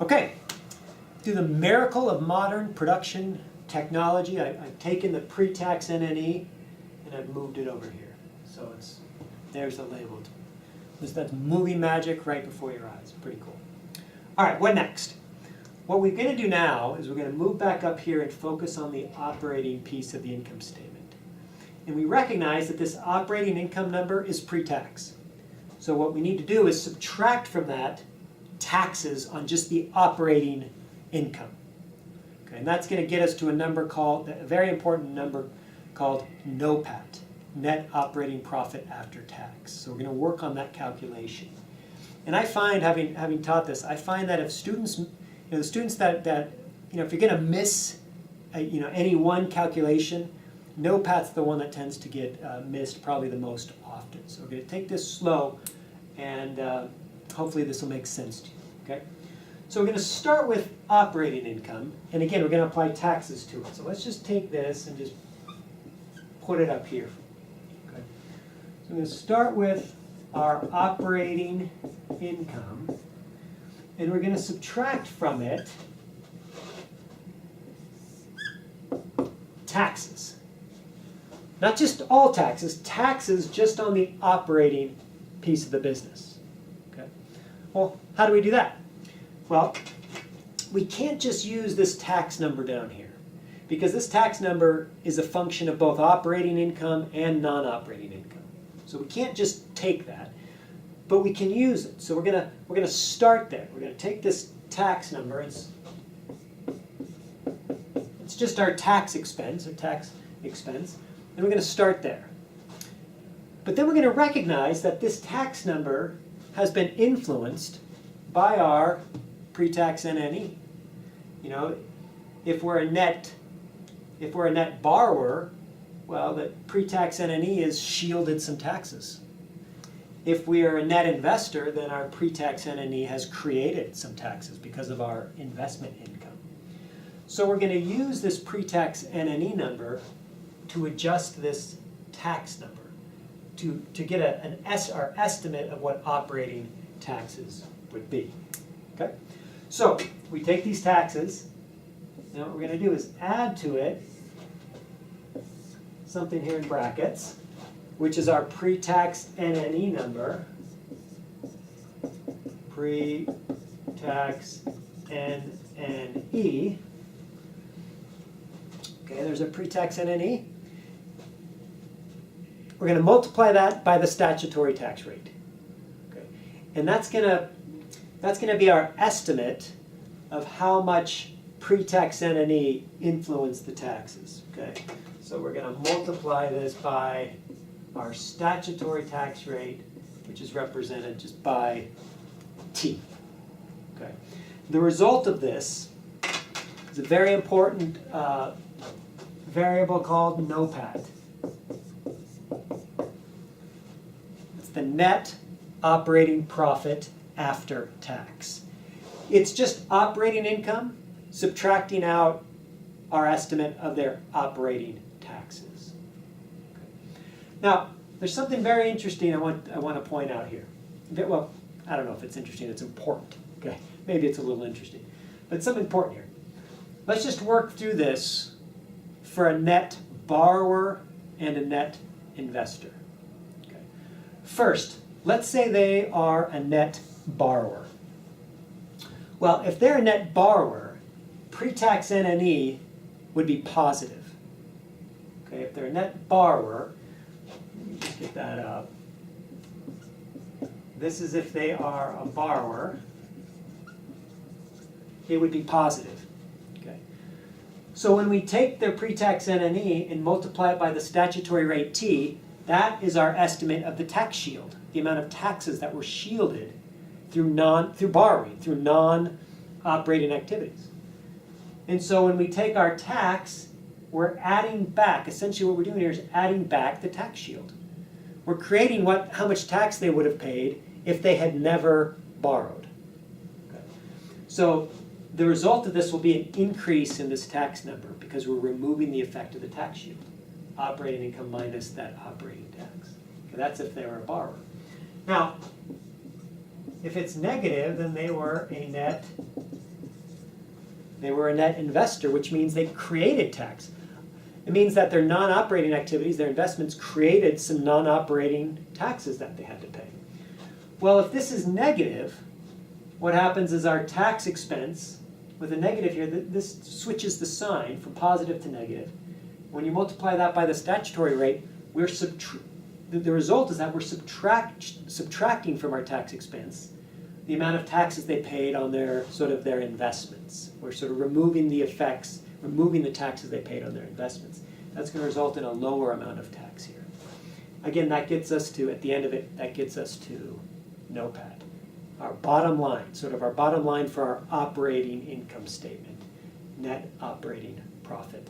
Okay, through the miracle of modern production technology, I've taken the pre-tax NNE and I've moved it over here. So there's the label. That's movie magic right before your eyes. Pretty cool. All right, what next? What we're going to do now is we're going to move back up here and focus on the operating piece of the income statement. And we recognize that this operating income number is pre-tax. So what we need to do is subtract from that taxes on just the operating income. Okay, and that's going to get us to a number called, a very important number called NOPAT, net operating profit after tax. So we're going to work on that calculation. And I find, having taught this, I find that if students, the students that if you're going to miss any one calculation, NOPAT's the one that tends to get missed probably the most often. So we're going to take this slow, and hopefully this will make sense to you. Okay? So we're going to start with operating income, and again we're going to apply taxes to it. So let's just take this and just put it up here. Okay? So I'm going to start with our operating income, and we're going to subtract from it taxes. Not just all taxes, taxes just on the operating piece of the business. Okay? Well, how do we do that? Well, we can't just use this tax number down here, because this tax number is a function of both operating income and non-operating income. So we can't just take that, but we can use it. So we're gonna start there. We're gonna take this tax number. It's just our tax expense, and we're going to start there. But then we're going to recognize that this tax number has been influenced by our pre-tax NNE. If we're a net borrower, well, the pre-tax NNE has shielded some taxes. If we are a net investor, then our pre-tax NNE has created some taxes because of our investment income. So we're going to use this pre-tax NNE number to adjust this tax number to get our estimate of what operating taxes would be. Okay? So we take these taxes. Now what we're going to do is add to it something here in brackets, which is our pre-tax NNE number. Pre-tax NNE. Okay, there's a pre-tax NNE. We're going to multiply that by the statutory tax rate. Okay, and that's going to be our estimate of how much pre-tax NNE influenced the taxes. Okay, so we're going to multiply this by our statutory tax rate, which is represented just by T. Okay, the result of this is a very important variable called NOPAT. It's the net operating profit after tax. It's just operating income subtracting out our estimate of their operating taxes. Okay. Now, there's something very interesting I want to point out here. Well, I don't know if it's interesting, it's important. Okay, maybe it's a little interesting, but it's something important here. Let's just work through this for a net borrower and a net investor. Okay. First, let's say they are a net borrower. Well, if they're a net borrower, pre-tax NNE would be positive. Okay, if they're a net borrower, let me just get that up. This is if they are a borrower, it would be positive. So when we take their pre-tax NNE and multiply it by the statutory rate T, that is our estimate of the tax shield, the amount of taxes that were shielded through borrowing, through non-operating activities. And so when we take our tax, we're adding back, essentially what we're doing here is adding back the tax shield. We're creating how much tax they would have paid if they had never borrowed. Okay. So the result of this will be an increase in this tax number because we're removing the effect of the tax shield. Operating income minus that operating tax. Okay, that's if they were a borrower. Now, if it's negative, then they were a net They were a net investor, which means they created tax. It means that their non-operating activities, their investments, created some non-operating taxes that they had to pay. Well, if this is negative, what happens is our tax expense, with a negative here, this switches the sign from positive to negative. When you multiply that by the statutory rate, the result is that we're subtracting from our tax expense the amount of taxes they paid on their investments. We're sort of removing the effects, removing the taxes they paid on their investments. That's going to result in a lower amount of tax here. Again, that gets us to, at the end of it, that gets us to NOPAT. Our bottom line, sort of our bottom line for our operating income statement, net operating profit.